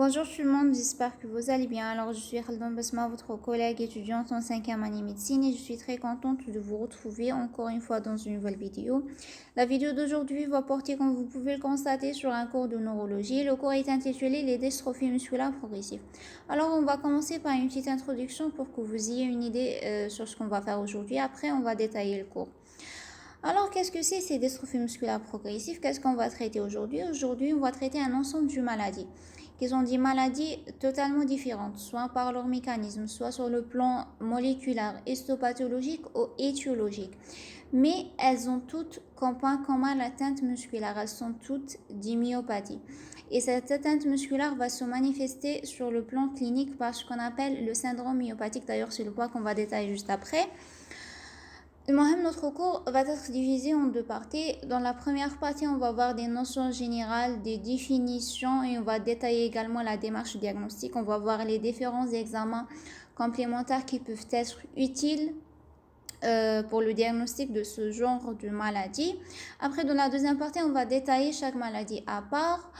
Bonjour tout le monde, j'espère que vous allez bien. Alors, je suis Khaldan Basma, votre collègue étudiante en 5e année médecine et je suis très contente de vous retrouver encore une fois dans une nouvelle vidéo. La vidéo d'aujourd'hui va porter, comme vous pouvez le constater, sur un cours de neurologie. Le cours est intitulé Les dystrophies musculaires progressives. Alors, on va commencer par une petite introduction pour que vous ayez une idée sur ce qu'on va faire aujourd'hui. Après, on va détailler le cours. Alors, qu'est-ce que c'est ces dystrophies musculaires progressives? Qu'est-ce qu'on va traiter aujourd'hui? Aujourd'hui, on va traiter un ensemble de maladies qui sont des maladies totalement différentes, soit par leur mécanisme, soit sur le plan moléculaire, histopathologique ou étiologique. Mais elles ont toutes comme point commun l'atteinte musculaire, elles sont toutes des myopathies. Et cette atteinte musculaire va se manifester sur le plan clinique par ce qu'on appelle le syndrome myopathique. D'ailleurs, c'est le point qu'on va détailler juste après. Notre cours va être divisé en deux parties. Dans la première partie, on va voir des notions générales, des définitions et on va détailler également la démarche diagnostique. On va voir les différents examens complémentaires qui peuvent être utiles pour le diagnostic de ce genre de maladie. Après, dans la deuxième partie, on va détailler chaque maladie à part.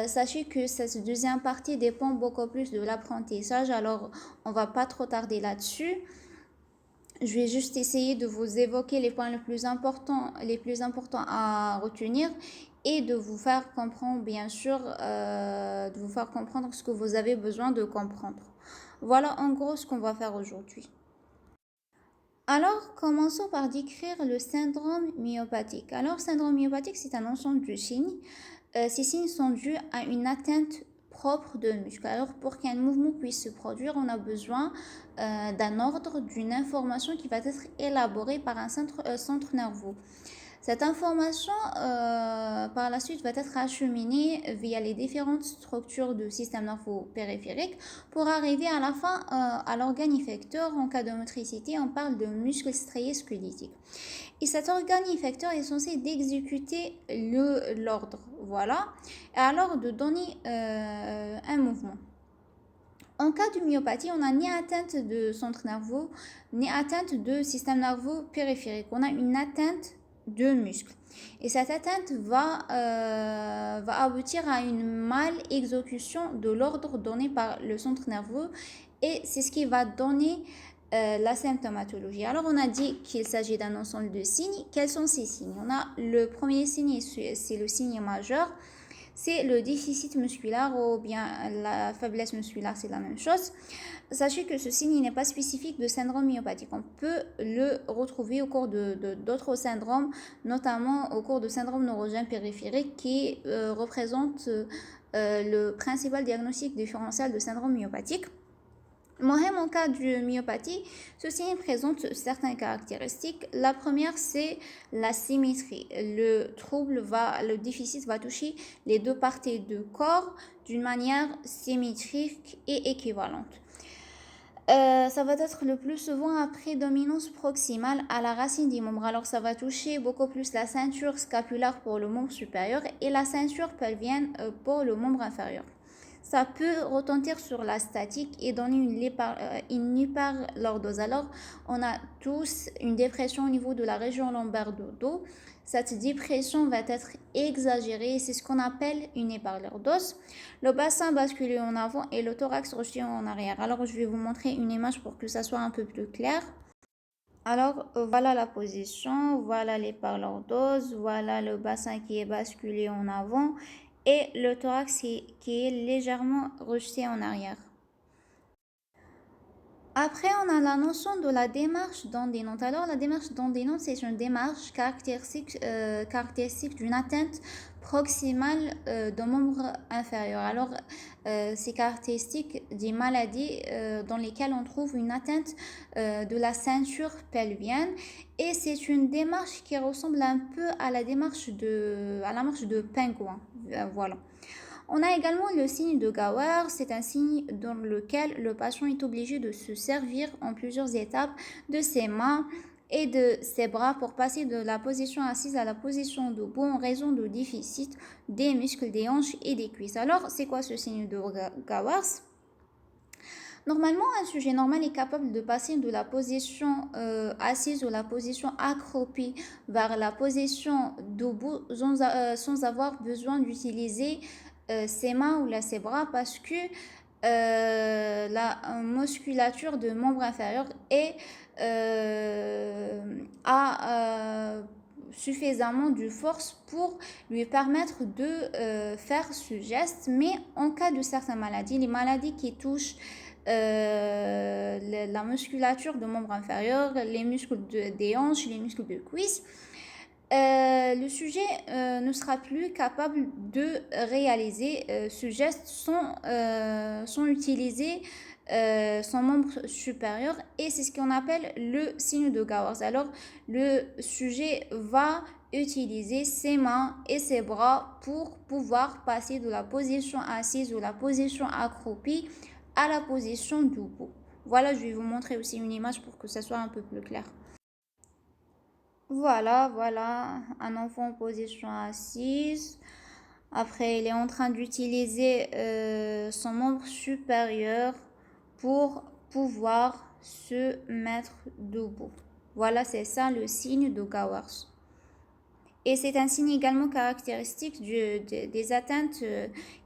Sachez que cette deuxième partie dépend beaucoup plus de l'apprentissage, alors on va pas trop tarder là-dessus. Je vais juste essayer de vous évoquer les points les plus importants à retenir et de vous faire comprendre, bien sûr, de vous faire comprendre ce que vous avez besoin de comprendre. Voilà en gros ce qu'on va faire aujourd'hui. Alors, commençons par décrire le syndrome myopathique. Alors, syndrome myopathique, c'est un ensemble de signes. Ces signes sont dus à une atteinte propre de muscle. Alors, pour qu'un mouvement puisse se produire, on a besoin d'un ordre, d'une information qui va être élaborée par un centre nerveux. Cette information, par la suite, va être acheminée via les différentes structures du système nerveux périphérique pour arriver à la fin à l'organe effecteur. En cas de motricité, on parle de muscle strié squelettique. Et cet organe effecteur est censé d'exécuter l'ordre, voilà, et alors de donner un mouvement. En cas de myopathie, on n'a ni atteinte de centre nerveux, ni atteinte de système nerveux périphérique. On a une atteinte de muscle. Et cette atteinte va aboutir à une mal exécution de l'ordre donné par le centre nerveux et c'est ce qui va donner la symptomatologie. Alors, on a dit qu'il s'agit d'un ensemble de signes. Quels sont ces signes? On a le premier signe, c'est le signe majeur. C'est le déficit musculaire ou bien la faiblesse musculaire, c'est la même chose. Sachez que ce signe n'est pas spécifique de syndrome myopathique. On peut le retrouver au cours d'autres syndromes, notamment au cours de syndrome neurogène périphérique qui représente le principal diagnostic différentiel de syndrome myopathique. En cas de myopathie, ceci présente certaines caractéristiques. La première, c'est la symétrie. Le déficit va toucher les deux parties du corps d'une manière symétrique et équivalente. Ça va être le plus souvent à prédominance proximale à la racine des membres. Alors, ça va toucher beaucoup plus la ceinture scapulaire pour le membre supérieur et la ceinture pelvienne pour le membre inférieur. Ça peut retentir sur la statique et donner une hyperlordose. Alors, on a tous une dépression au niveau de la région lombaire du dos. Cette dépression va être exagérée, c'est ce qu'on appelle une hyperlordose. Le bassin basculé en avant et le thorax rejeté en arrière. Alors, je vais vous montrer une image pour que ça soit un peu plus clair. Alors, voilà la position, voilà l'hyperlordose, voilà le bassin qui est basculé en avant et le thorax qui est légèrement rejeté en arrière. Après, on a la notion de la démarche d'Andénante. Alors, la démarche d'Andénante, c'est une démarche caractéristique d'une atteinte proximale d'un membre inférieur. Alors, c'est caractéristique des maladies dans lesquelles on trouve une atteinte de la ceinture pelvienne. Et c'est une démarche qui ressemble un peu à la marche de pingouin. Voilà. On a également le signe de Gower, c'est un signe dans lequel le patient est obligé de se servir en plusieurs étapes de ses mains et de ses bras pour passer de la position assise à la position debout en raison de déficit des muscles des hanches et des cuisses. Alors, c'est quoi ce signe de Gowers? Normalement, un sujet normal est capable de passer de la position assise ou la position accroupie vers la position debout sans avoir besoin d'utiliser ses mains ou là, ses bras parce que la musculature de membre inférieur a suffisamment de force pour lui permettre de faire ce geste. Mais en cas de certaines maladies, les maladies qui touchent la musculature de membre inférieur, les muscles des hanches, les muscles de cuisse, le sujet ne sera plus capable de réaliser ce geste sans utiliser son membre supérieur, et c'est ce qu'on appelle le signe de Gowers. Alors le sujet va utiliser ses mains et ses bras pour pouvoir passer de la position assise ou la position accroupie à la position debout. Voilà, je vais vous montrer aussi une image pour que ça soit un peu plus clair. Voilà, un enfant en position assise. Après, il est en train d'utiliser son membre supérieur pour pouvoir se mettre debout. Voilà, c'est ça le signe de Gowers. Et c'est un signe également caractéristique des atteintes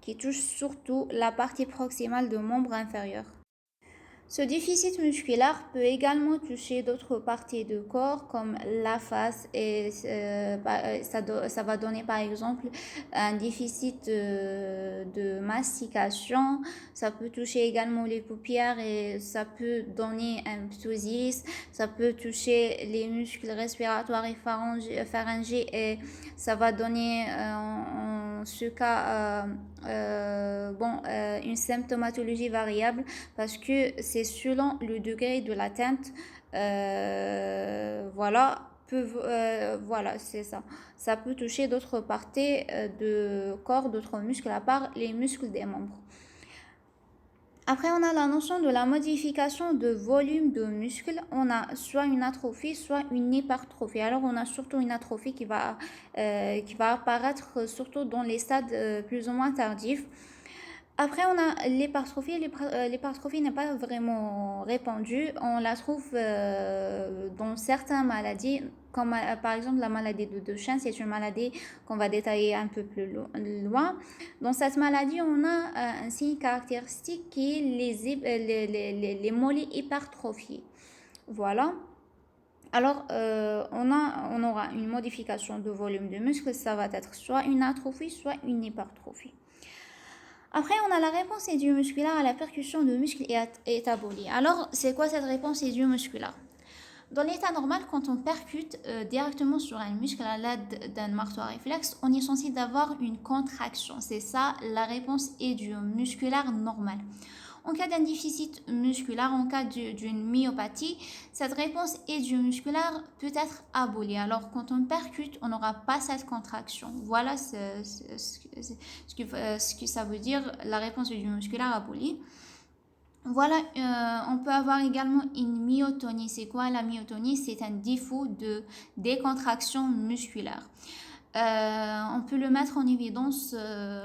qui touchent surtout la partie proximale de membre inférieur. Ce déficit musculaire peut également toucher d'autres parties du corps comme la face, et ça va donner par exemple un déficit de mastication. Ça peut toucher également les paupières et ça peut donner un ptosis. Ça peut toucher les muscles respiratoires et pharyngés et ça va donner en ce cas une symptomatologie variable parce que c'est selon le degré de l'atteinte. Voilà, c'est ça. Ça peut toucher d'autres parties de corps, d'autres muscles à part les muscles des membres. Après, on a la notion de la modification de volume de muscles. On a soit une atrophie, soit une hypertrophie. Alors, on a surtout une atrophie qui va apparaître surtout dans les stades plus ou moins tardifs. Après, on a l'hypertrophie. L'hypertrophie n'est pas vraiment répandue. On la trouve dans certaines maladies, comme par exemple la maladie de Duchenne. C'est une maladie qu'on va détailler un peu plus loin. Dans cette maladie, on a un signe caractéristique qui est les mollets hypertrophiés. Voilà. Alors, on aura une modification de volume de muscle. Ça va être soit une atrophie, soit une hypertrophie. Après, on a la réponse idio-musculaire à la percussion de muscles et abolie. Alors, c'est quoi cette réponse idio-musculaire? Dans l'état normal, quand on percute directement sur un muscle à l'aide d'un marteau réflexe, on est censé d'avoir une contraction. C'est ça la réponse idio-musculaire normale. En cas d'un déficit musculaire, en cas d'une myopathie, cette réponse idio-musculaire peut être abolie. Alors, quand on percute, on n'aura pas cette contraction. Voilà ce que ça veut dire, la réponse idio-musculaire abolie. Voilà, on peut avoir également une myotonie. C'est quoi la myotonie? C'est un défaut de décontraction musculaire. On peut le mettre en évidence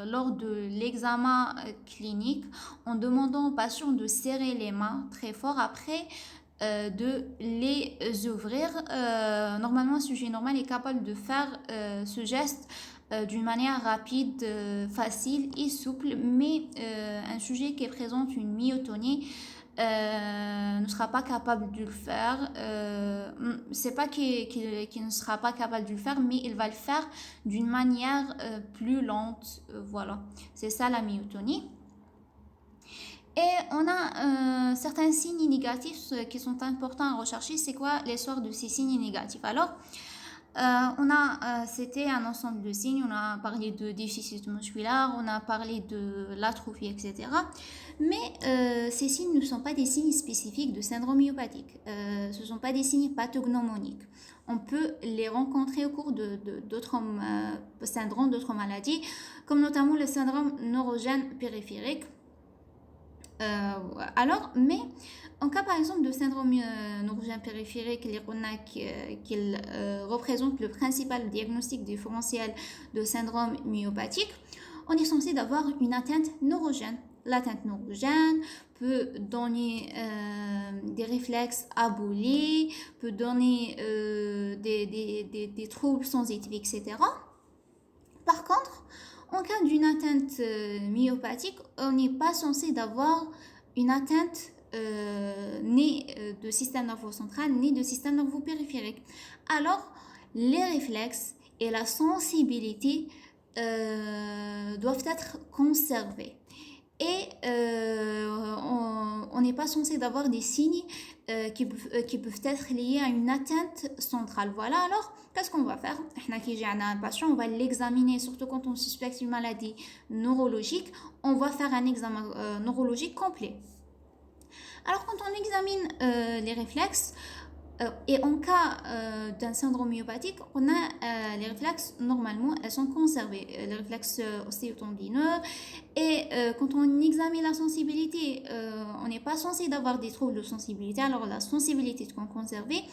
lors de l'examen clinique en demandant aux patients de serrer les mains très fort après de les ouvrir. Normalement, un sujet normal est capable de faire ce geste d'une manière rapide, facile et souple, mais un sujet qui présente une myotonie ne sera pas capable de le faire. C'est pas qu'il ne sera pas capable de le faire, mais il va le faire d'une manière plus lente. Voilà, c'est ça la myotonie. Et on a certains signes négatifs qui sont importants à rechercher. C'est quoi l'histoire de ces signes négatifs? Alors, c'était un ensemble de signes. On a parlé de déficit musculaire, on a parlé de l'atrophie, etc. Mais ces signes ne sont pas des signes spécifiques de syndrome myopathique. Ce ne sont pas des signes pathognomoniques. On peut les rencontrer au cours d'autres syndromes, d'autres maladies, comme notamment le syndrome neurogène périphérique. Mais en cas par exemple de syndrome neurogène périphérique, qu'il représente le principal diagnostic différentiel de syndrome myopathique, on est censé d'avoir une atteinte neurogène. L'atteinte neurogène peut donner des réflexes abolis, peut donner des troubles sensitifs, etc. Par contre, en cas d'une atteinte myopathique, on n'est pas censé d'avoir une atteinte ni de système nerveux central ni de système nerveux périphérique. Alors, les réflexes et la sensibilité doivent être conservés. Et on n'est pas censé d'avoir des signes qui peuvent être liés à une atteinte centrale. Voilà, alors qu'est-ce qu'on va faire? Un patient, on va l'examiner, surtout quand on suspecte une maladie neurologique, on va faire un examen neurologique complet. Alors quand on examine les réflexes, et en cas d'un syndrome myopathique, on a les réflexes, normalement, elles sont conservées, les réflexes ostéotendineux. Et quand on examine la sensibilité, on n'est pas censé d'avoir des troubles de sensibilité, alors la sensibilité est conservée.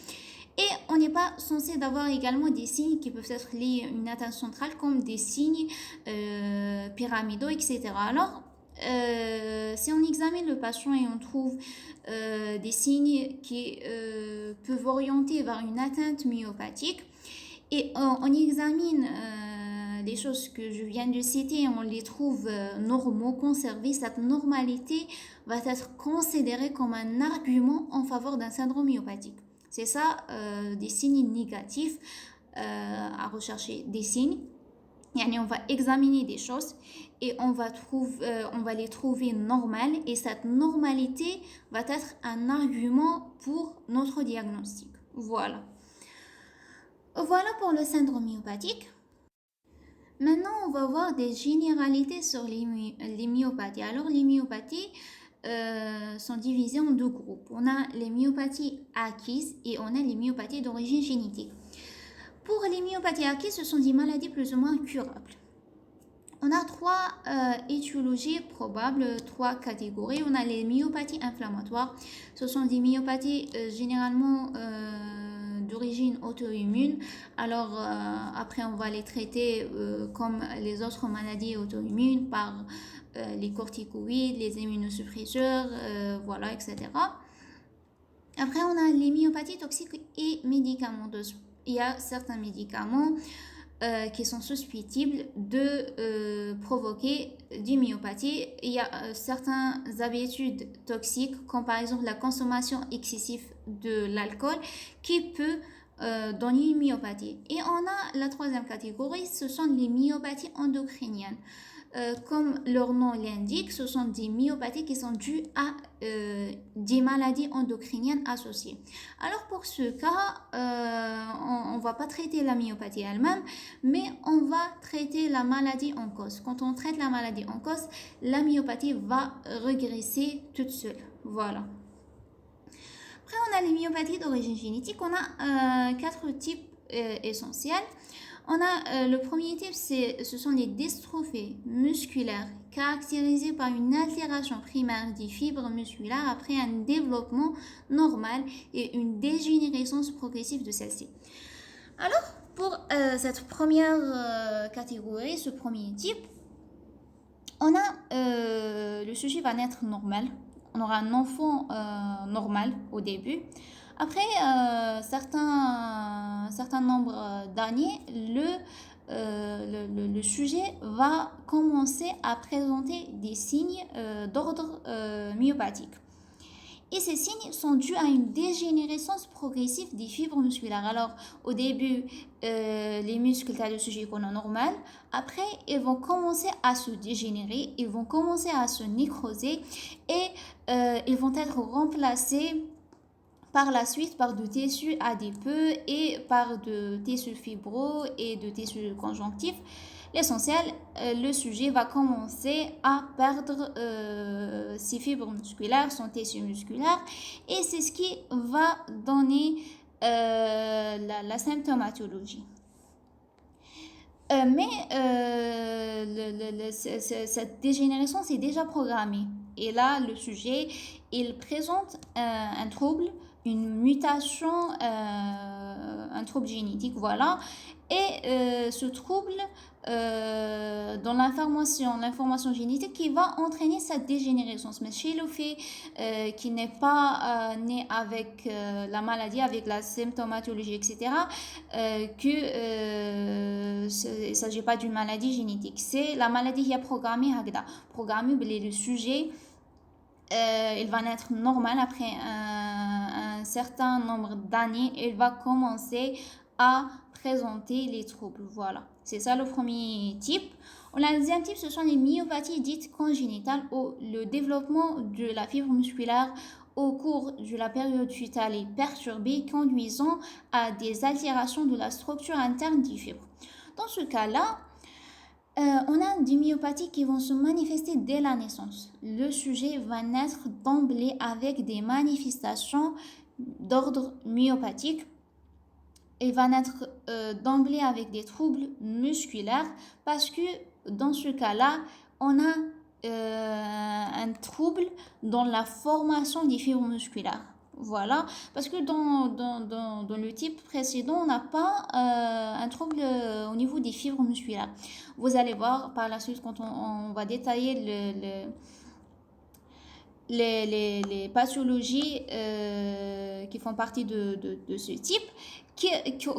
Et on n'est pas censé d'avoir également des signes qui peuvent être liés à une atteinte centrale, comme des signes pyramidaux, etc. Alors, si on examine le patient et on trouve des signes qui peuvent orienter vers une atteinte myopathique, et on examine les choses que je viens de citer, on les trouve normaux, conservés, cette normalité va être considérée comme un argument en faveur d'un syndrome myopathique. C'est ça, des signes négatifs à rechercher, des signes. On va examiner des choses et on va les trouver normales, et cette normalité va être un argument pour notre diagnostic. Voilà pour le syndrome myopathique. Maintenant, on va voir des généralités sur les myopathies. Alors, les myopathies sont divisées en deux groupes. On a les myopathies acquises et on a les myopathies d'origine génétique. Pour les myopathies acquises, ce sont des maladies plus ou moins curables. On a trois étiologies probables, trois catégories. On a les myopathies inflammatoires. Ce sont des myopathies généralement d'origine auto-immune. Alors après, on va les traiter comme les autres maladies auto-immunes par les corticoïdes, les immunosuppresseurs, voilà, etc. Après, on a les myopathies toxiques et médicamenteuses. Il y a certains médicaments qui sont susceptibles de provoquer des myopathies. Il y a certaines habitudes toxiques, comme par exemple la consommation excessive de l'alcool, qui peut donner une myopathie. Et on a la troisième catégorie, ce sont les myopathies endocriniennes. Comme leur nom l'indique, ce sont des myopathies qui sont dues à des maladies endocriniennes associées. Alors pour ce cas, on ne va pas traiter la myopathie elle-même, mais on va traiter la maladie en cause. Quand on traite la maladie en cause, la myopathie va régresser toute seule. Voilà. Après, on a les myopathies d'origine génétique. On a 4 types essentiels. On a le premier type, ce sont les dystrophies musculaires caractérisées par une altération primaire des fibres musculaires après un développement normal et une dégénérescence progressive de celle-ci. Alors, pour cette première catégorie, ce premier type, on a le sujet va naître normal. On aura un enfant normal au début. Après certain nombre d'années, le sujet va commencer à présenter des signes d'ordre myopathique. Et ces signes sont dus à une dégénérescence progressive des fibres musculaires. Alors, au début, les muscles, tu as le sujet qu'on a normal. Après, ils vont commencer à se dégénérer, ils vont commencer à se nécroser et ils vont être remplacés par la suite par de tissus adipeux et par de tissus fibreux et de tissus conjonctifs. L'essentiel, le sujet va commencer à perdre ses fibres musculaires, son tissu musculaire, et c'est ce qui va donner la symptomatologie. Cette dégénérescence est déjà programmée. Et là, le sujet, il présente un trouble, une mutation un trouble génétique, voilà. Et ce trouble, dans l'information génétique qui va entraîner sa dégénérescence. Mais chez le fait qui n'est pas né avec la maladie, avec la symptomatologie, etc., il ne s'agit pas d'une maladie génétique. C'est la maladie qui est programmée, le sujet il va naître normal après un certain nombre d'années. Il va commencer à présenter les troubles. Voilà, c'est ça le premier type. Le deuxième type, ce sont les myopathies dites congénitales où le développement de la fibre musculaire au cours de la période fœtale est perturbé, conduisant à des altérations de la structure interne des fibres. Dans ce cas-là, on a des myopathies qui vont se manifester dès la naissance. Le sujet va naître d'emblée avec des manifestations d'ordre myopathique. Il va naître d'emblée avec des troubles musculaires parce que dans ce cas-là, on a un trouble dans la formation des fibres musculaires. Voilà, parce que dans le type précédent, on n'a pas un trouble au niveau des fibres musculaires. Vous allez voir par la suite quand on va détailler les pathologies qui font partie de ce type,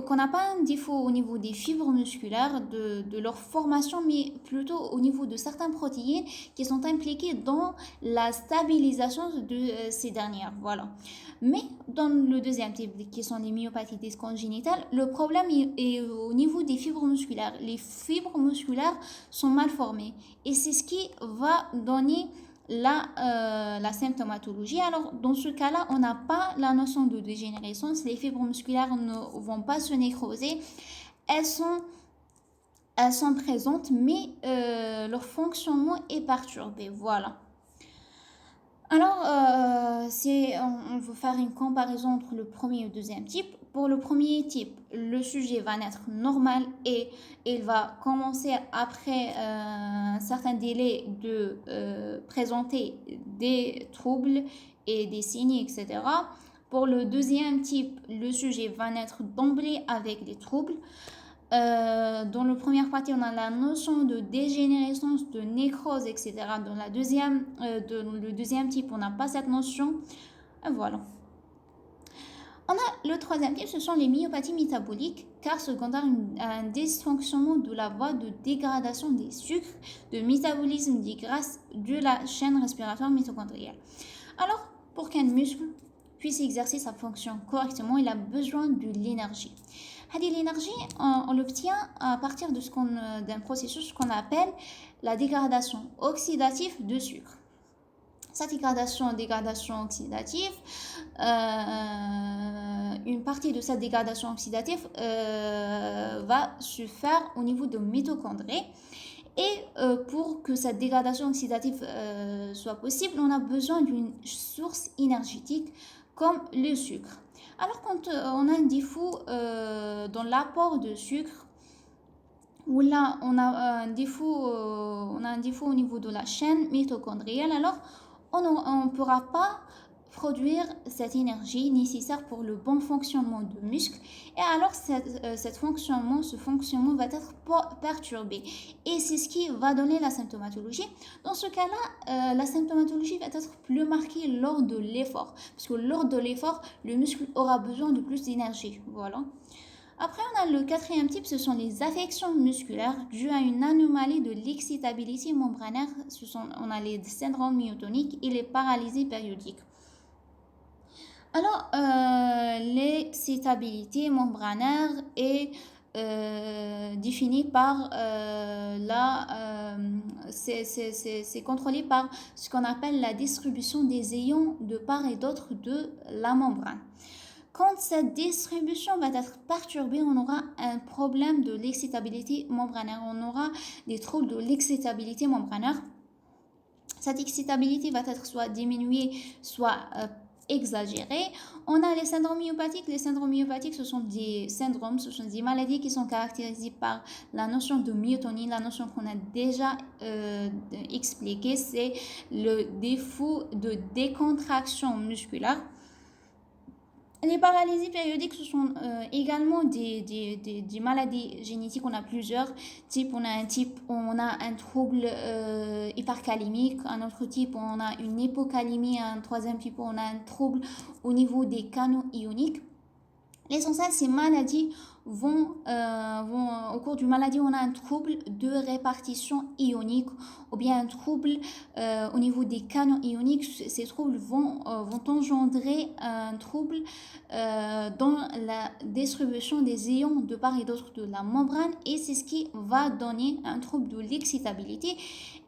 qu'on n'a pas un défaut au niveau des fibres musculaires, de leur formation, mais plutôt au niveau de certaines protéines qui sont impliquées dans la stabilisation de ces dernières. Voilà. Mais dans le deuxième type, qui sont les myopathies congénitales, le problème est au niveau des fibres musculaires. Les fibres musculaires sont mal formées et c'est ce qui va donner la symptomatologie. Alors, dans ce cas-là, on n'a pas la notion de dégénérescence. Les fibres musculaires ne vont pas se nécroser. Elles sont présentes, mais leur fonctionnement est perturbé. Voilà. Alors, on veut faire une comparaison entre le premier et le deuxième type. Pour le premier type, le sujet va naître normal et il va commencer après un certain délai de présenter des troubles et des signes, etc. Pour le deuxième type, le sujet va naître d'emblée avec des troubles. Dans la première partie, on a la notion de dégénérescence, de nécrose, etc. Dans le deuxième type, on n'a pas cette notion. Et voilà. On a le troisième type, ce sont les myopathies métaboliques, car secondaire à un dysfonctionnement de la voie de dégradation des sucres, de métabolisme des graisses de la chaîne respiratoire mitochondriale. Alors, pour qu'un muscle puisse exercer sa fonction correctement, il a besoin de l'énergie. L'énergie, on l'obtient à partir d'un processus qu'on appelle la dégradation oxydative de sucre. Cette dégradation oxydative, une partie de cette dégradation oxydative va se faire au niveau de mitochondries. Et pour que cette dégradation oxydative soit possible, on a besoin d'une source énergétique comme le sucre. Alors quand on a un défaut dans l'apport de sucre, ou là on a un défaut au niveau de la chaîne mitochondriale, alors on ne pourra pas produire cette énergie nécessaire pour le bon fonctionnement du muscle, et alors ce fonctionnement va être perturbé, et c'est ce qui va donner la symptomatologie. Dans ce cas-là, la symptomatologie va être plus marquée lors de l'effort, parce que lors de l'effort, le muscle aura besoin de plus d'énergie. Voilà. Après, on a le quatrième type, ce sont les affections musculaires dues à une anomalie de l'excitabilité membranaire. On a les syndromes myotoniques et les paralysies périodiques. Alors, l'excitabilité membranaire est définie par c'est contrôlé par ce qu'on appelle la distribution des ions de part et d'autre de la membrane. Quand cette distribution va être perturbée, on aura un problème de l'excitabilité membranaire. On aura des troubles de l'excitabilité membranaire. Cette excitabilité va être soit diminuée, soit exagérée. On a les syndromes myopathiques. Les syndromes myopathiques, ce sont des maladies qui sont caractérisées par la notion de myotonie, la notion qu'on a déjà expliquée, c'est le défaut de décontraction musculaire. Les paralysies périodiques, ce sont également des maladies génétiques. On a plusieurs types. On a un type, on a un trouble hypercalémique. Un autre type, on a une hypocalémie. Un troisième type, on a un trouble au niveau des canaux ioniques. L'essentiel, ces maladies au cours d'une maladie, on a un trouble de répartition ionique ou bien un trouble au niveau des canaux ioniques. Ces troubles vont engendrer un trouble dans la distribution des ions de part et d'autre de la membrane et c'est ce qui va donner un trouble de l'excitabilité.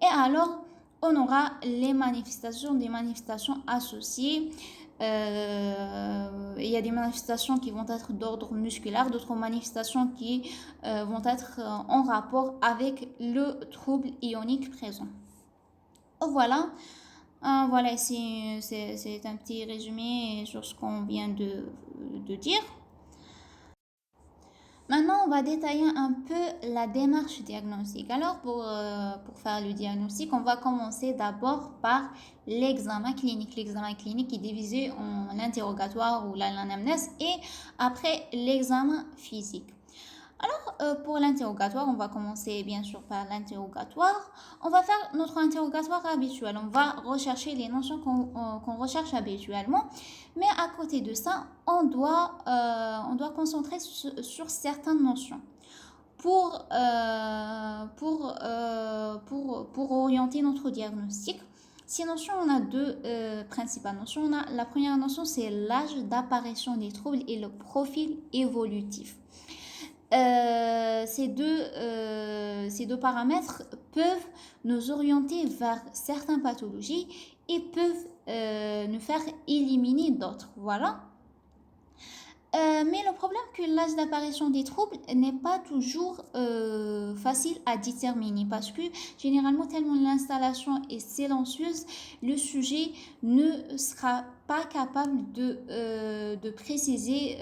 Et alors, on aura des manifestations associées. Il y a des manifestations qui vont être d'ordre musculaire, d'autres manifestations qui vont être en rapport avec le trouble ionique présent. Voilà, voilà, c'est un petit résumé sur ce qu'on vient de dire. Maintenant, on va détailler un peu la démarche diagnostique. Alors, pour faire le diagnostic, on va commencer d'abord par l'examen clinique. L'examen clinique est divisé en l'interrogatoire ou l'anamnèse et après l'examen physique. Alors, pour l'interrogatoire, on va commencer bien sûr par l'interrogatoire. On va faire notre interrogatoire habituel. On va rechercher les notions qu'on recherche habituellement. Mais à côté de ça, on doit concentrer sur certaines notions pour orienter notre diagnostic. Ces notions, on a deux principales notions. La première notion, c'est l'âge d'apparition des troubles et le profil évolutif. Ces deux paramètres peuvent nous orienter vers certaines pathologies et peuvent nous faire éliminer d'autres. Voilà. Mais le problème que l'âge d'apparition des troubles n'est pas toujours facile à déterminer parce que généralement tellement l'installation est silencieuse, le sujet ne sera pas capable de préciser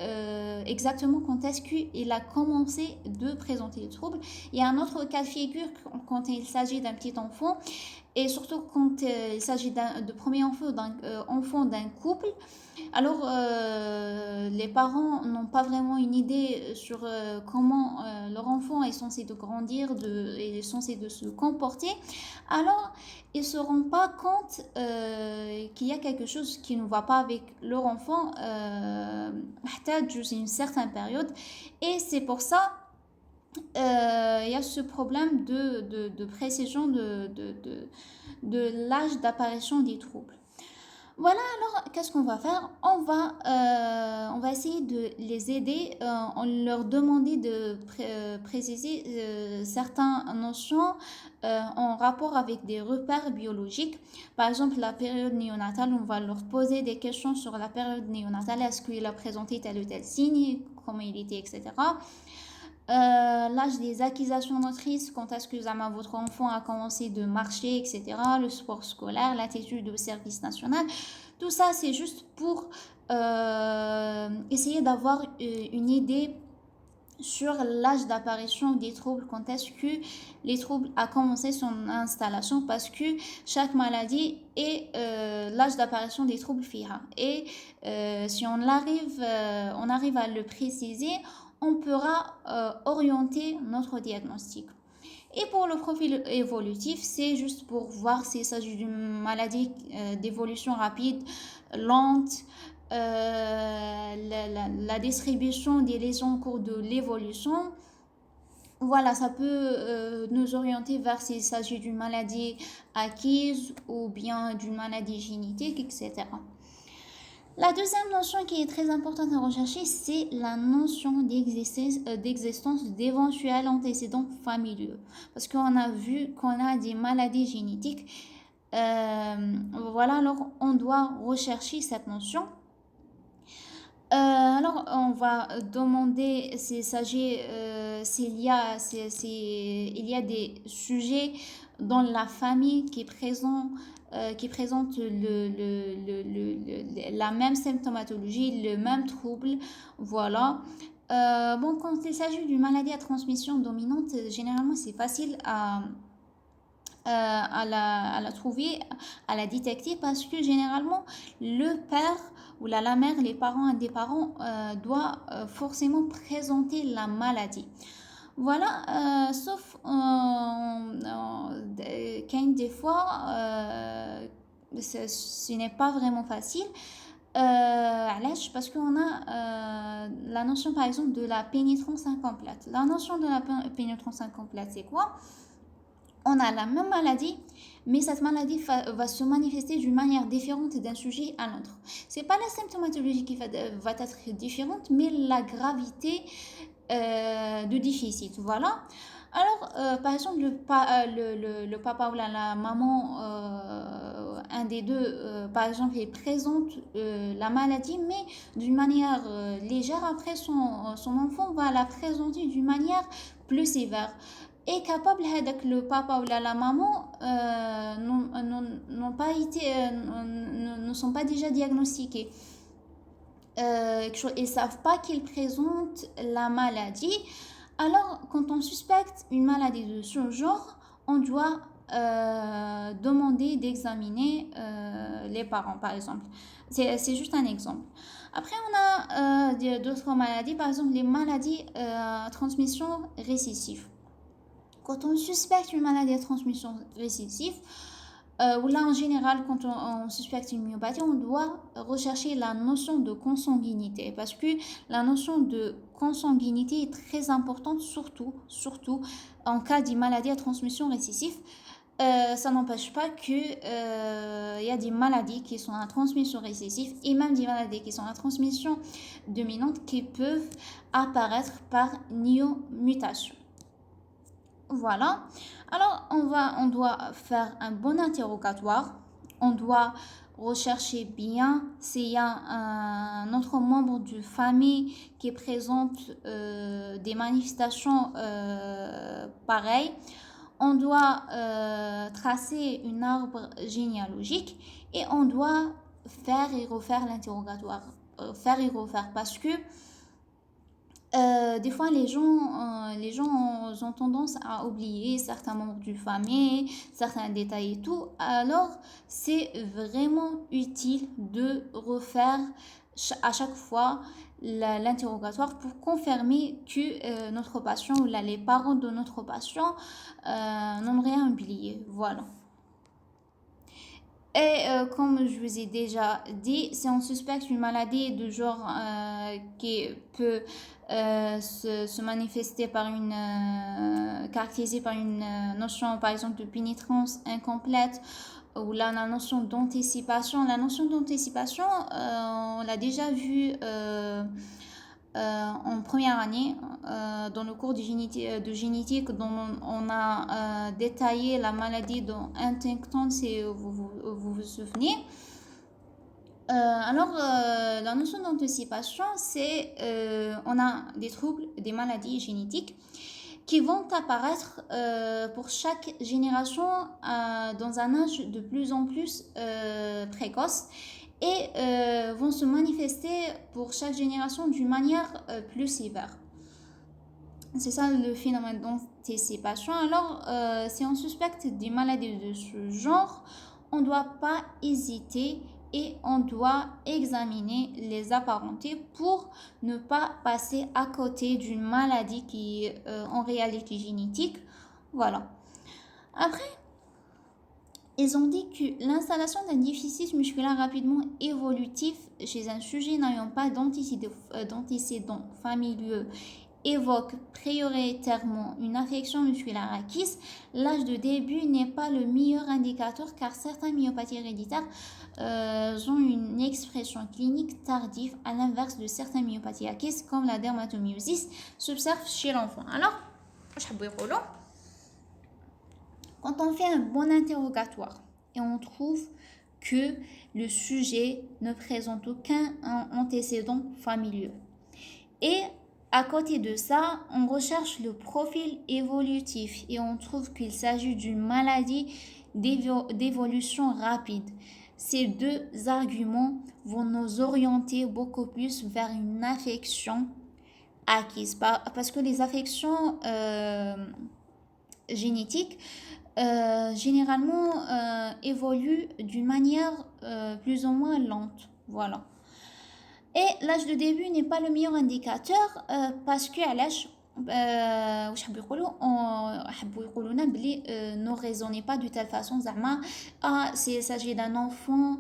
exactement quand est-ce qu'il a commencé de présenter les troubles. Il y a un autre cas de figure quand il s'agit d'un petit enfant et surtout quand il s'agit de premier enfant d'un couple. Alors, les parents n'ont pas vraiment une idée sur comment leur enfant est censé de grandir, est censé de se comporter. Alors, ils ne se rendent pas compte qu'il y a quelque chose qui ne va pas avec leur enfant jusqu'à une certaine période. Et c'est pour ça il y a ce problème de précision de l'âge d'apparition des troubles. Voilà, alors qu'est-ce qu'on va faire? On va essayer de les aider en leur demandant de préciser certaines notions en rapport avec des repères biologiques. Par exemple, la période néonatale, on va leur poser des questions sur la période néonatale. Est-ce qu'il a présenté tel ou tel signe, comment il était, etc. L'âge des acquisitions motrices, quand est-ce que votre enfant a commencé de marcher, etc. Le sport scolaire, l'attitude au service national. Tout ça, c'est juste pour essayer d'avoir une idée sur l'âge d'apparition des troubles, quand est-ce que les troubles a commencé son installation, parce que chaque maladie est l'âge d'apparition des troubles FIHA. Et si on arrive à le préciser, on pourra orienter notre diagnostic. Et pour le profil évolutif, c'est juste pour voir s'il s'agit d'une maladie d'évolution rapide, lente, la distribution des lésions au cours de l'évolution. Voilà, ça peut nous orienter vers s'il s'agit d'une maladie acquise ou bien d'une maladie génétique, etc. La deuxième notion qui est très importante à rechercher, c'est la notion d'existence d'éventuels antécédents familiaux. Parce qu'on a vu qu'on a des maladies génétiques. Voilà, alors on doit rechercher cette notion. Alors, on va demander s'il y a des sujets dans la famille qui présentent la même symptomatologie, le même trouble. Voilà. Bon, quand il s'agit d'une maladie à transmission dominante, généralement, c'est facile à la trouver, à la détecter, parce que généralement, le père ou la mère, les parents, un des parents doit forcément présenter la maladie. Voilà, sauf des fois, ce n'est pas vraiment facile. Parce qu'on a la notion par exemple de la pénétrance incomplète. La notion de la pénétrance incomplète, c'est quoi? On a la même maladie, mais cette maladie va se manifester d'une manière différente d'un sujet à l'autre. C'est pas la symptomatologie qui va être différente, mais la gravité de déficit. Voilà. Alors, par exemple, le papa ou la maman, un des deux, par exemple, il présente la maladie, mais d'une manière légère. Après, son enfant va la présenter d'une manière plus sévère. Et capable, le papa ou la maman n'ont pas été, ne sont pas déjà diagnostiqués. Ils ne savent pas qu'ils présentent la maladie. Alors, quand on suspecte une maladie de ce genre, on doit demander d'examiner les parents, par exemple. C'est juste un exemple. Après, on a d'autres maladies, par exemple les maladies à transmission récessive. Quand on suspecte une maladie à transmission récessive, ou là en général quand on suspecte une myopathie, on doit rechercher la notion de consanguinité, parce que la notion de consanguinité est très importante, surtout en cas de maladie à transmission récessive. Ça n'empêche pas que y a des maladies qui sont à transmission récessive et même des maladies qui sont à transmission dominante qui peuvent apparaître par néomutation. Voilà. Alors, on doit faire un bon interrogatoire. On doit rechercher bien s'il y a un autre membre de famille qui présente des manifestations pareilles. On doit tracer une arbre généalogique et on doit faire et refaire l'interrogatoire. Faire et refaire parce que des fois, les gens ont tendance à oublier certains membres du famille, certains détails et tout. Alors, c'est vraiment utile de refaire à chaque fois l'interrogatoire pour confirmer que notre patient ou les parents de notre patient n'ont rien oublié. Voilà. Et comme je vous ai déjà dit, si on suspecte une maladie de genre qui peut se manifester par caractérisée par une notion par exemple de pénétrance incomplète ou là la notion d'anticipation. La notion d'anticipation, on l'a déjà vu en première année dans le cours de génétique dont on a détaillé la maladie de Huntington, si vous souvenez. La notion d'anticipation, c'est on a des troubles, des maladies génétiques qui vont apparaître pour chaque génération dans un âge de plus en plus précoce et vont se manifester pour chaque génération d'une manière plus sévère. C'est ça le phénomène d'anticipation. Alors, si on suspecte des maladies de ce genre, on ne doit pas hésiter et on doit examiner les apparentés pour ne pas passer à côté d'une maladie qui est en réalité génétique. Voilà. Après, ils ont dit que l'installation d'un déficit musculaire rapidement évolutif chez un sujet n'ayant pas d'antécédents familiaux évoque prioritairement une affection musculaire acquise. L'âge de début n'est pas le meilleur indicateur car certaines myopathies héréditaires ont une expression clinique tardive à l'inverse de certaines myopathies acquises comme la dermatomyositis s'observe chez l'enfant. Alors, quand on fait un bon interrogatoire et on trouve que le sujet ne présente aucun antécédent familial et à côté de ça, on recherche le profil évolutif et on trouve qu'il s'agit d'une maladie d'évolution rapide. Ces deux arguments vont nous orienter beaucoup plus vers une affection acquise. Parce que les affections génétiques généralement évoluent d'une manière plus ou moins lente. Voilà. Et l'âge de début n'est pas le meilleur indicateur parce que علاش واش حبوا يقولوا حبوا يقولوا لنا بلي ne raisonnez pas de telle façon زعما il s'agit d'un enfant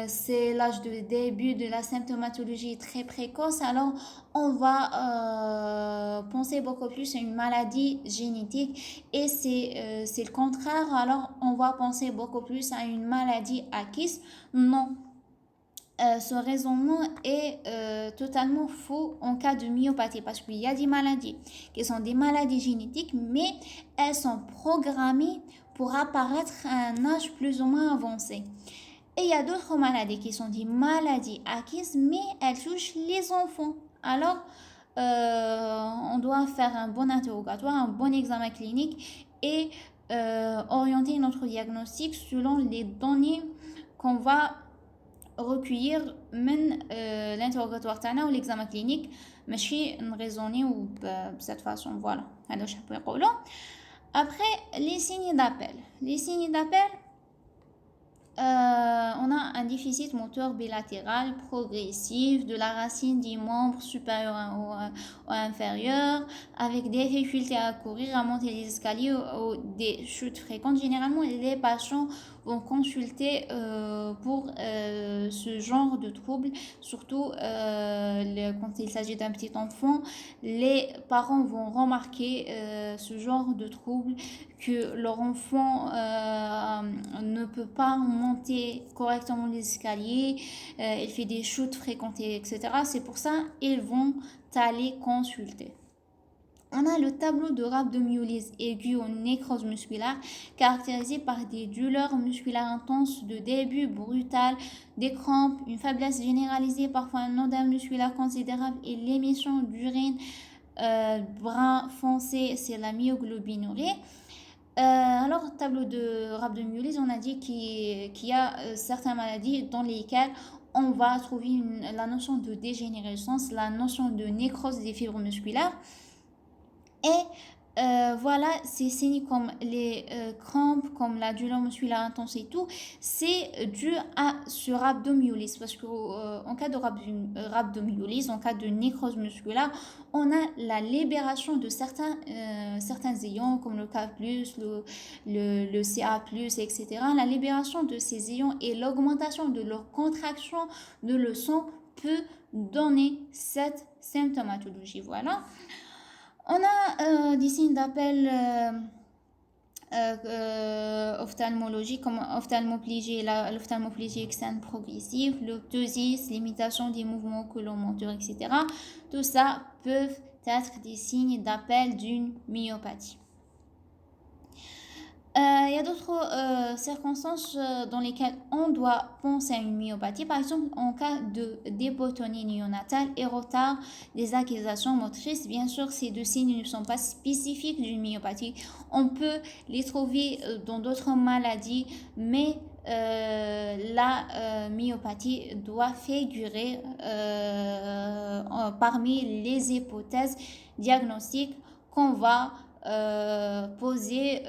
c'est l'âge de début de la symptomatologie très précoce alors on va penser beaucoup plus à une maladie génétique et c'est le contraire alors on va penser beaucoup plus à une maladie acquise non ce raisonnement est totalement faux en cas de myopathie parce qu'il y a des maladies qui sont des maladies génétiques mais elles sont programmées pour apparaître à un âge plus ou moins avancé. Et il y a d'autres maladies qui sont des maladies acquises mais elles touchent les enfants. Alors, on doit faire un bon interrogatoire, un bon examen clinique et orienter notre diagnostic selon les données qu'on va recueillir من l'interrogatoire تاعنا ou l'examen clinique ماشي نريزونيو بسات فاصون فوالا هذا واش حبوا يقولوا. Après les signes d'appel on a un déficit moteur bilatéral progressif de la racine des membres supérieurs ou inférieurs avec des difficultés à courir, à monter les escaliers ou des chutes fréquentes. Généralement, les patients vont consulter pour ce genre de troubles, surtout quand il s'agit d'un petit enfant. Les parents vont remarquer ce genre de troubles que leur enfant ne peut pas monter correctement les escaliers, il fait des chutes fréquentes, etc. C'est pour ça qu'ils vont aller consulter. On a le tableau de rhabdomyolyse aiguë ou nécrose musculaire caractérisé par des douleurs musculaires intenses de début brutal, des crampes, une faiblesse généralisée, parfois un odème musculaire considérable et l'émission d'urine brun foncé, c'est la myoglobinurie. Alors, tableau de rhabdomyolyse, on a dit qu'il y a certaines maladies dans lesquelles on va trouver la notion de dégénérescence, la notion de nécrose des fibres musculaires. Et voilà, ces signes comme les crampes, comme la douleur musculaire intense et tout, c'est dû à ce rhabdomyolyse. Parce qu'en cas de rhabdomyolyse, en cas de nécrose musculaire, on a la libération de certains ions comme le K+, le Ca+, etc. La libération de ces ions et l'augmentation de leur contraction de le sang peut donner cette symptomatologie. Voilà. On a des signes d'appel ophtalmologiques comme l'ophtalmoplégie externe progressive, l'optosis, l'imitation des mouvements oculomoteurs, etc. Tout ça peuvent être des signes d'appel d'une myopathie. Il y a d'autres circonstances dans lesquelles on doit penser à une myopathie. Par exemple, en cas d'hypotonie néonatale et retard des acquisitions motrices. Bien sûr, ces deux signes ne sont pas spécifiques d'une myopathie. On peut les trouver dans d'autres maladies, mais la myopathie doit figurer parmi les hypothèses diagnostiques qu'on va poser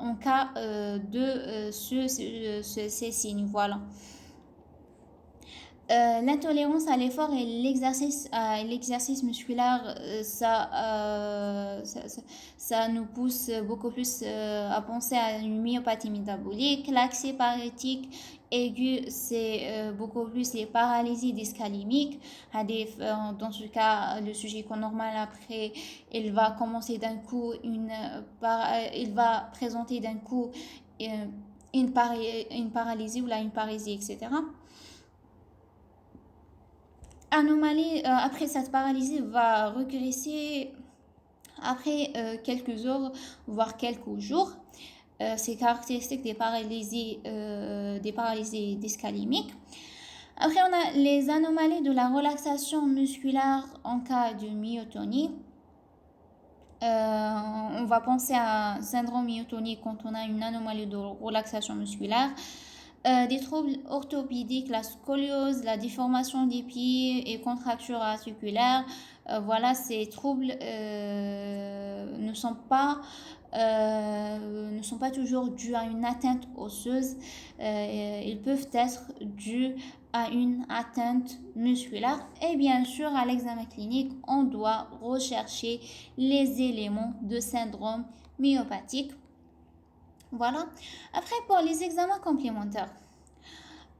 en cas de ces signes. Voilà. L'intolérance à l'effort et l'exercice musculaire, ça nous pousse beaucoup plus à penser à une myopathie métabolique. L'accès parétique aigu, c'est beaucoup plus les paralysies dyscalimiques. Dans ce cas, le sujet normal après, il va commencer d'un coup, il va présenter d'un coup une paralysie ou une parésie, etc. Anomalie, après cette paralysie va regresser après quelques heures, voire quelques jours. C'est caractéristique des paralysies dyscalimiques. Après, on a les anomalies de la relaxation musculaire en cas de myotonie. On va penser à un syndrome myotonique quand on a une anomalie de relaxation musculaire. Des troubles orthopédiques, la scoliose, la déformation des pieds et contractures articulaires. Voilà, ces troubles ne sont pas ne sont pas toujours dus à une atteinte osseuse. Ils peuvent être dus à une atteinte musculaire. Et bien sûr, à l'examen clinique, on doit rechercher les éléments de syndrome myopathique. Voilà. Après, pour les examens complémentaires,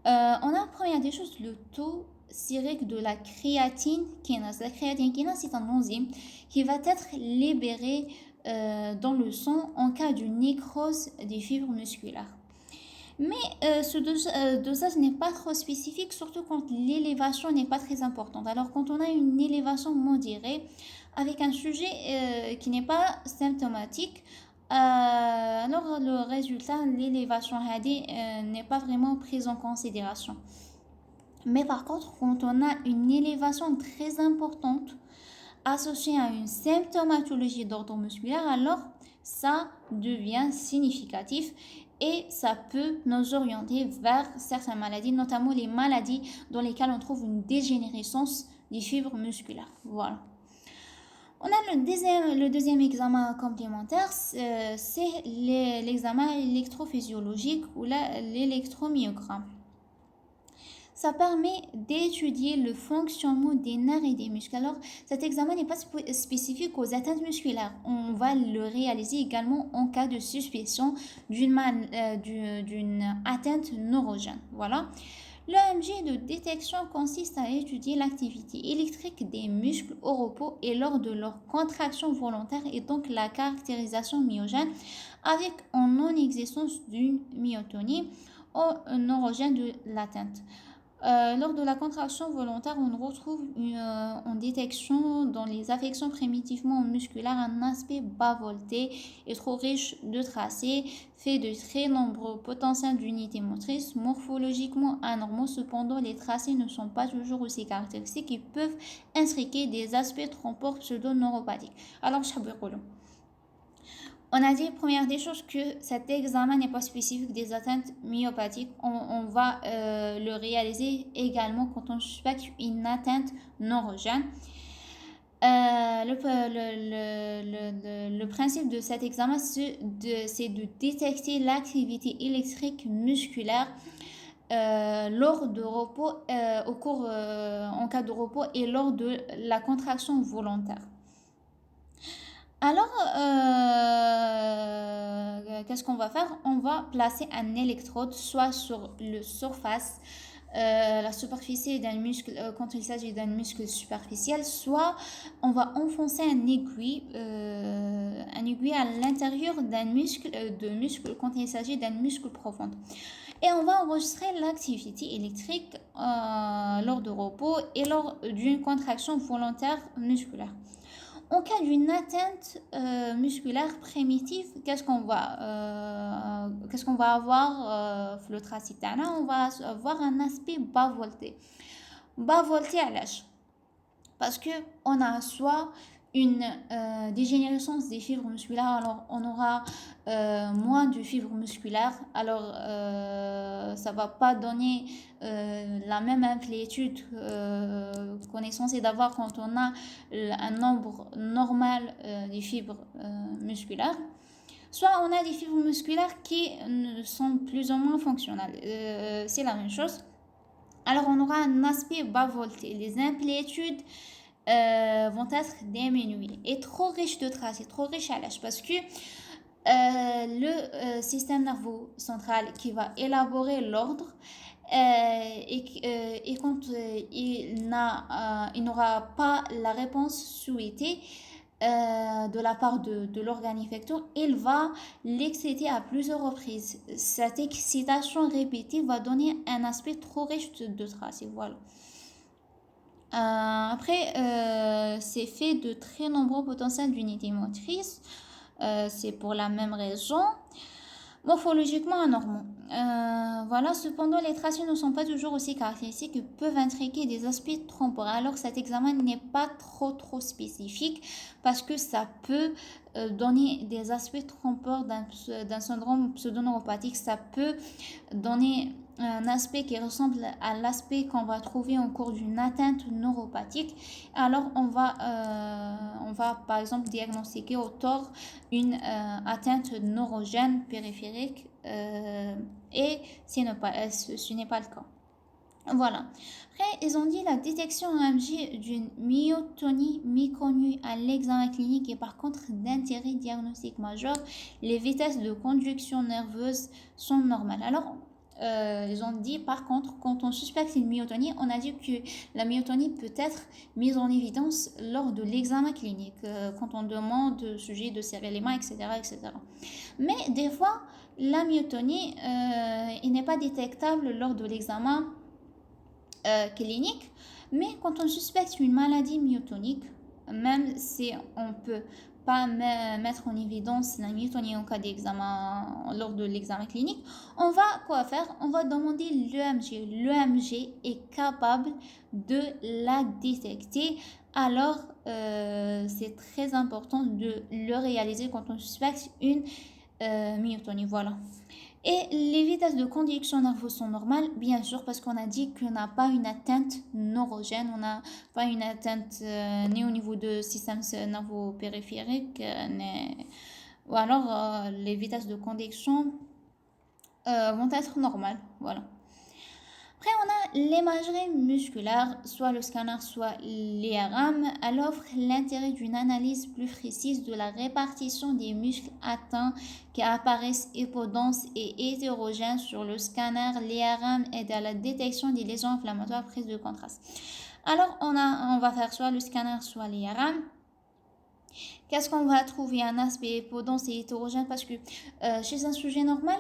on a première des choses le taux sérique de la créatine kinase. La créatine kinase, c'est un enzyme qui va être libéré dans le sang en cas de nécrose des fibres musculaires. Mais ce dosage n'est pas trop spécifique, surtout quand l'élévation n'est pas très importante. Alors quand on a une élévation modérée avec un sujet qui n'est pas symptomatique, alors le résultat, l'élévation n'est pas vraiment prise en considération. Mais par contre, quand on a une élévation très importante associée à une symptomatologie d'ordre musculaire, alors ça devient significatif et ça peut nous orienter vers certaines maladies, notamment les maladies dans lesquelles on trouve une dégénérescence des fibres musculaires. Voilà. On a le deuxième examen complémentaire, c'est l'examen électrophysiologique ou l'électromyogramme. Ça permet d'étudier le fonctionnement des nerfs et des muscles. Alors, cet examen n'est pas spécifique aux atteintes musculaires. On va le réaliser également en cas de suspicion d'une atteinte neurogène. Voilà. L'EMG de détection consiste à étudier l'activité électrique des muscles au repos et lors de leur contraction volontaire et donc la caractérisation myogène avec en non-existence d'une myotonie au neurogène de l'atteinte. Lors de la contraction volontaire, on retrouve en détection dans les affections primitivement musculaires un aspect bas volté et trop riche de tracés, fait de très nombreux potentiels d'unités motrices, morphologiquement anormaux. Cependant, les tracés ne sont pas toujours aussi caractéristiques et peuvent intriquer des aspects trompeurs pseudo-neuropathiques. Alors, on a dit, première des choses, que cet examen n'est pas spécifique des atteintes myopathiques. On va le réaliser également quand on suspecte une atteinte neurogène. Le principe de cet examen, c'est de détecter l'activité électrique musculaire lors de repos, en cas de repos et lors de la contraction volontaire. Alors, qu'est-ce qu'on va faire? On va placer un électrode soit sur la superficie d'un muscle quand il s'agit d'un muscle superficiel, soit on va enfoncer un aiguille à l'intérieur d'un muscle quand il s'agit d'un muscle profond. Et on va enregistrer l'activité électrique lors de repos et lors d'une contraction volontaire musculaire. En cas d'une atteinte musculaire primitive, qu'est-ce qu'on va avoir le tracé تاعنا? On va avoir un aspect bas volté. Bas volté à l'âge. Parce que on a soit une dégénérescence des fibres musculaires, alors on aura moins de fibres musculaires, alors ça va pas donner la même amplitude qu'on est censé d'avoir quand on a un nombre normal des fibres musculaires. Soit on a des fibres musculaires qui sont plus ou moins fonctionnelles, c'est la même chose. Alors on aura un aspect bas volté, les amplitudes vont être diminuées et trop riches de traces, et trop riches à l'âge, parce que le système nerveux central qui va élaborer l'ordre et quand il n'aura pas la réponse souhaitée de la part de l'organe effecteur, il va l'exciter à plusieurs reprises. Cette excitation répétée va donner un aspect trop riche de traces, et voilà. Après, c'est fait de très nombreux potentiels d'unités motrices. C'est pour la même raison. Morphologiquement anormaux. Voilà, cependant, les tracés ne sont pas toujours aussi caractéristiques et peuvent intriquer des aspects trompeurs. Alors, cet examen n'est pas trop spécifique parce que ça peut donner des aspects trompeurs d'un syndrome pseudoneuropathique. Ça peut donner un aspect qui ressemble à l'aspect qu'on va trouver au cours d'une atteinte neuropathique, alors on va par exemple diagnostiquer au tort une atteinte neurogène périphérique et ce n'est pas le cas. Voilà. Après, ils ont dit la détection en AMG d'une myotonie méconnue à l'examen clinique est par contre d'intérêt diagnostique majeur. Les vitesses de conduction nerveuse sont normales. Alors, ils ont dit par contre, quand on suspecte une myotonie, on a dit que la myotonie peut être mise en évidence lors de l'examen clinique, quand on demande au sujet de serrer les mains, etc., etc. Mais des fois, la myotonie, il n'est pas détectable lors de l'examen clinique, mais quand on suspecte une maladie myotonique, même si on peut pas mettre en évidence la myotonie en cas d'examen lors de l'examen clinique, on va quoi faire? On va demander l'EMG. L'EMG est capable de la détecter. Alors, c'est très important de le réaliser quand on suspecte une myotonie. Voilà. Et les vitesses de conduction nerveuse sont normales, bien sûr, parce qu'on a dit qu'on n'a pas une atteinte neurogène, on n'a pas une atteinte ni au niveau du système nerveux périphérique, ou alors les vitesses de conduction vont être normales. Voilà. Après, on a l'imagerie musculaire, soit le scanner, soit l'IRM. Elle offre l'intérêt d'une analyse plus précise de la répartition des muscles atteints qui apparaissent hypodenses et hétérogènes sur le scanner. L'IRM aide à la détection des lésions inflammatoires prises de contraste. Alors, on va faire soit le scanner, soit l'IRM. Qu'est-ce qu'on va trouver? Un aspect hypodense et hétérogène parce que chez un sujet normal,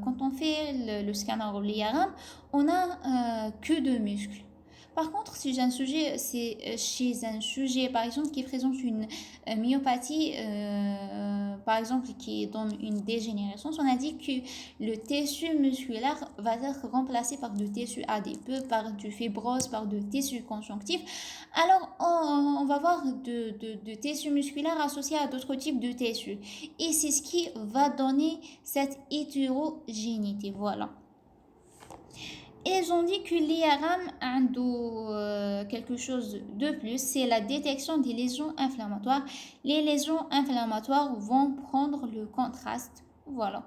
quand on fait le scanner ou l'IRM, on a que deux muscles. Par contre, si j'ai un sujet, c'est chez un sujet, par exemple, qui présente une myopathie, par exemple, qui donne une dégénérescence, on a dit que le tissu musculaire va être remplacé par du tissu adipeux, par du fibrose, par du tissu conjonctif. Alors, on va voir de tissu musculaire associé à d'autres types de tissus. Et c'est ce qui va donner cette hétérogénéité. Voilà. Ils ont dit que l'IRM a quelque chose de plus, c'est la détection des lésions inflammatoires. Les lésions inflammatoires vont prendre le contraste. Voilà.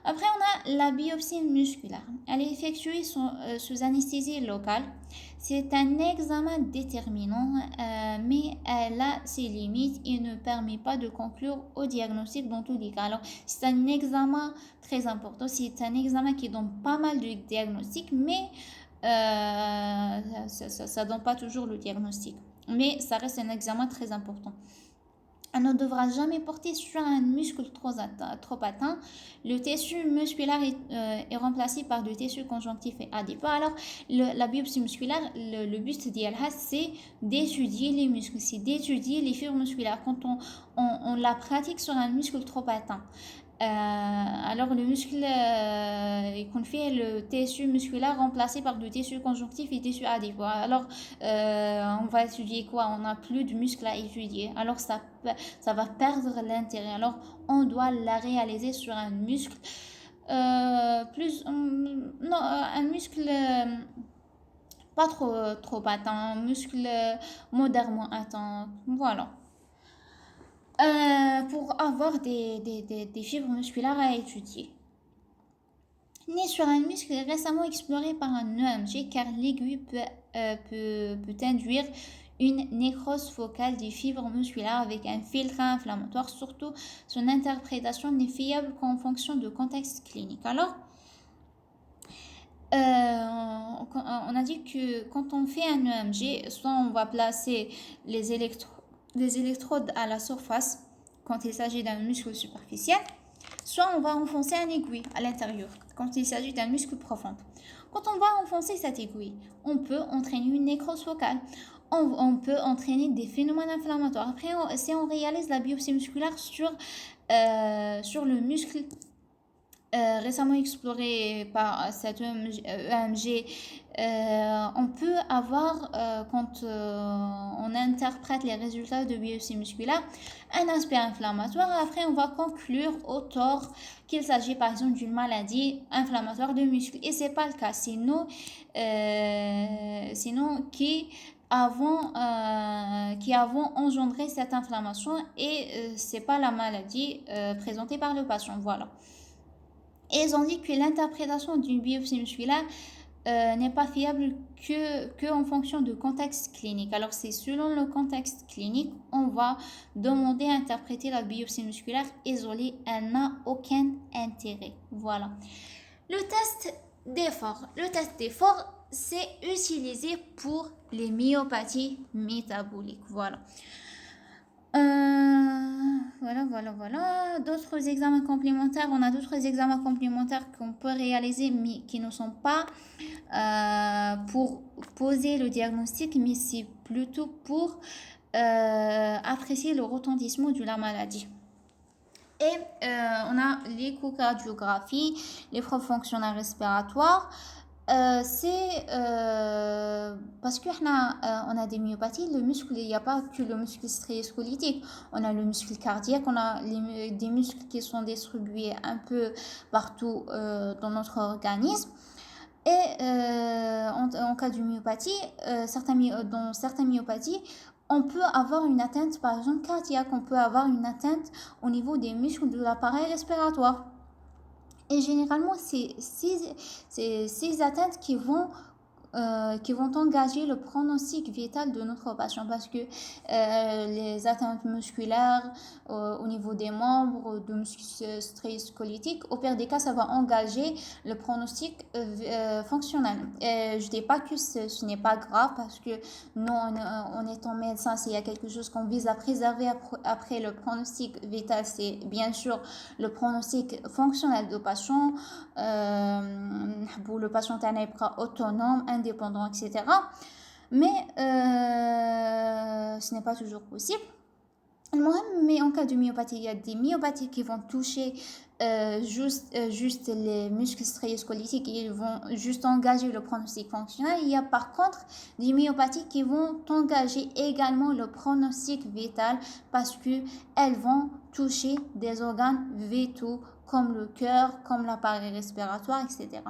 Après, on a la biopsie musculaire. Elle est effectuée sous anesthésie locale. C'est un examen déterminant, mais elle a ses limites et ne permet pas de conclure au diagnostic dans tous les cas. Alors, c'est un examen très important. C'est un examen qui donne pas mal de diagnostics, mais ça donne pas toujours le diagnostic. Mais ça reste un examen très important. On ne devra jamais porter sur un muscle trop atteint. Le tissu musculaire est remplacé par du tissu conjonctif et adipeux. Alors, la biopsie musculaire, le but d'ILH, c'est d'étudier les muscles, c'est d'étudier les fibres musculaires quand on la pratique sur un muscle trop atteint. Alors le muscle il confie le tissu musculaire remplacé par du tissu conjonctif et tissu adipeux. Alors on va étudier quoi? On n'a plus de muscle à étudier. Alors ça va perdre l'intérêt. Alors on doit la réaliser sur un muscle un muscle pas trop atteint, un muscle modérément atteint. Voilà. Pour avoir des fibres musculaires à étudier. Né sur un muscle récemment exploré par un EMG car l'aiguille peut induire une nécrose focale des fibres musculaires avec un filtre inflammatoire. Surtout, son interprétation n'est fiable qu'en fonction de contexte clinique. Alors, on a dit que quand on fait un EMG, soit on va placer les électrodes à la surface quand il s'agit d'un muscle superficiel, soit on va enfoncer un aiguille à l'intérieur quand il s'agit d'un muscle profond. Quand on va enfoncer cette aiguille, on peut entraîner une nécrose focale, on peut entraîner des phénomènes inflammatoires. Après, si on réalise la biopsie musculaire sur le muscle récemment exploré par cette EMG, on peut avoir, quand on interprète les résultats de biopsie musculaire, un aspect inflammatoire. Après, on va conclure au tort qu'il s'agit par exemple d'une maladie inflammatoire de muscles. Et c'est pas le cas. Sinon qui avons engendré cette inflammation et c'est pas la maladie présentée par le patient. Voilà. Et ils ont dit que l'interprétation d'une biopsie musculaire n'est pas fiable que en fonction du contexte clinique. Alors c'est selon le contexte clinique, on va demander à interpréter la biopsie musculaire isolée. Elle n'a aucun intérêt. Voilà. Le test d'effort. Le test d'effort, c'est utilisé pour les myopathies métaboliques. Voilà. Voilà. D'autres examens complémentaires. On a d'autres examens complémentaires qu'on peut réaliser, mais qui ne sont pas pour poser le diagnostic, mais c'est plutôt pour apprécier le retentissement de la maladie. Et on a l'échocardiographie, l'épreuve fonctionnelle respiratoire. C'est parce qu'on a des myopathies, le muscle, il n'y a pas que le muscle strié-squelettique. On a le muscle cardiaque, on a des muscles qui sont distribués un peu partout dans notre organisme. Et en cas de myopathie, dans certaines myopathies, on peut avoir une atteinte, par exemple cardiaque, on peut avoir une atteinte au niveau des muscles de l'appareil respiratoire. Et généralement, c'est ces atteintes qui vont engager le pronostic vital de notre patient parce que les atteintes musculaires au niveau des membres, de muscles squelettiques, au pire des cas, ça va engager le pronostic fonctionnel. Je dis pas que ce n'est pas grave parce que nous, en étant médecin, s'il y a quelque chose qu'on vise à préserver après le pronostic vital, c'est bien sûr le pronostic fonctionnel du patient. Le patient est autonome, indépendant, etc. Mais ce n'est pas toujours possible. Mais en cas de myopathie, il y a des myopathies qui vont toucher juste les muscles strié-squelettiques et ils vont juste engager le pronostic fonctionnel. Il y a par contre des myopathies qui vont engager également le pronostic vital parce qu'elles vont toucher des organes vitaux comme le cœur, comme l'appareil respiratoire, etc.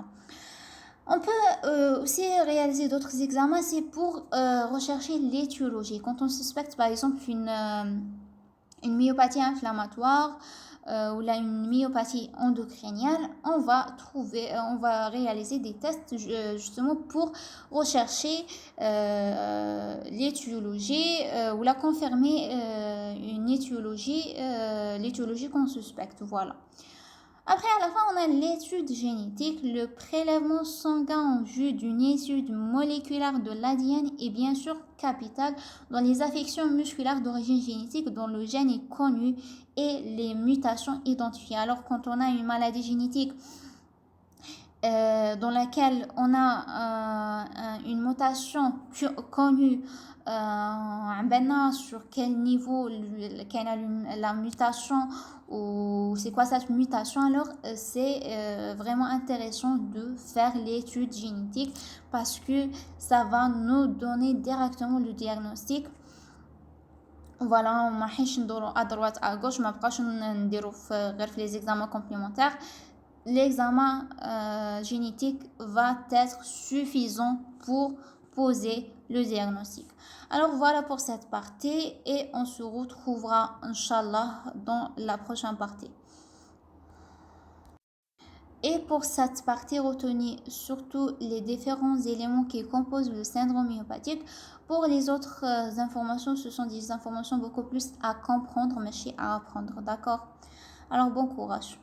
On peut aussi réaliser d'autres examens, c'est pour rechercher l'étiologie. Quand on suspecte par exemple une myopathie inflammatoire ou une myopathie endocrinienne, on va réaliser des tests justement pour rechercher l'étiologie ou la confirmer l'étiologie qu'on suspecte. Voilà. Après, à la fin, on a l'étude génétique, le prélèvement sanguin en vue d'une étude moléculaire de l'ADN est bien sûr capital dans les affections musculaires d'origine génétique dont le gène est connu et les mutations identifiées. Alors, quand on a une maladie génétique dans laquelle on a une mutation connue, sur quel niveau quelle est la mutation ou c'est quoi cette mutation, alors c'est vraiment intéressant de faire l'étude génétique parce que ça va nous donner directement le diagnostic. Voilà, ما حيش ندورو à droite à gauche, ما بقاش نديرو غير في les examens complémentaires. L'examen génétique va être suffisant pour poser le diagnostic. Alors voilà pour cette partie et on se retrouvera Inch'Allah dans la prochaine partie. Et pour cette partie, retenez surtout les différents éléments qui composent le syndrome myopathique. Pour les autres informations, ce sont des informations beaucoup plus à comprendre, mais à apprendre, d'accord? Alors bon courage.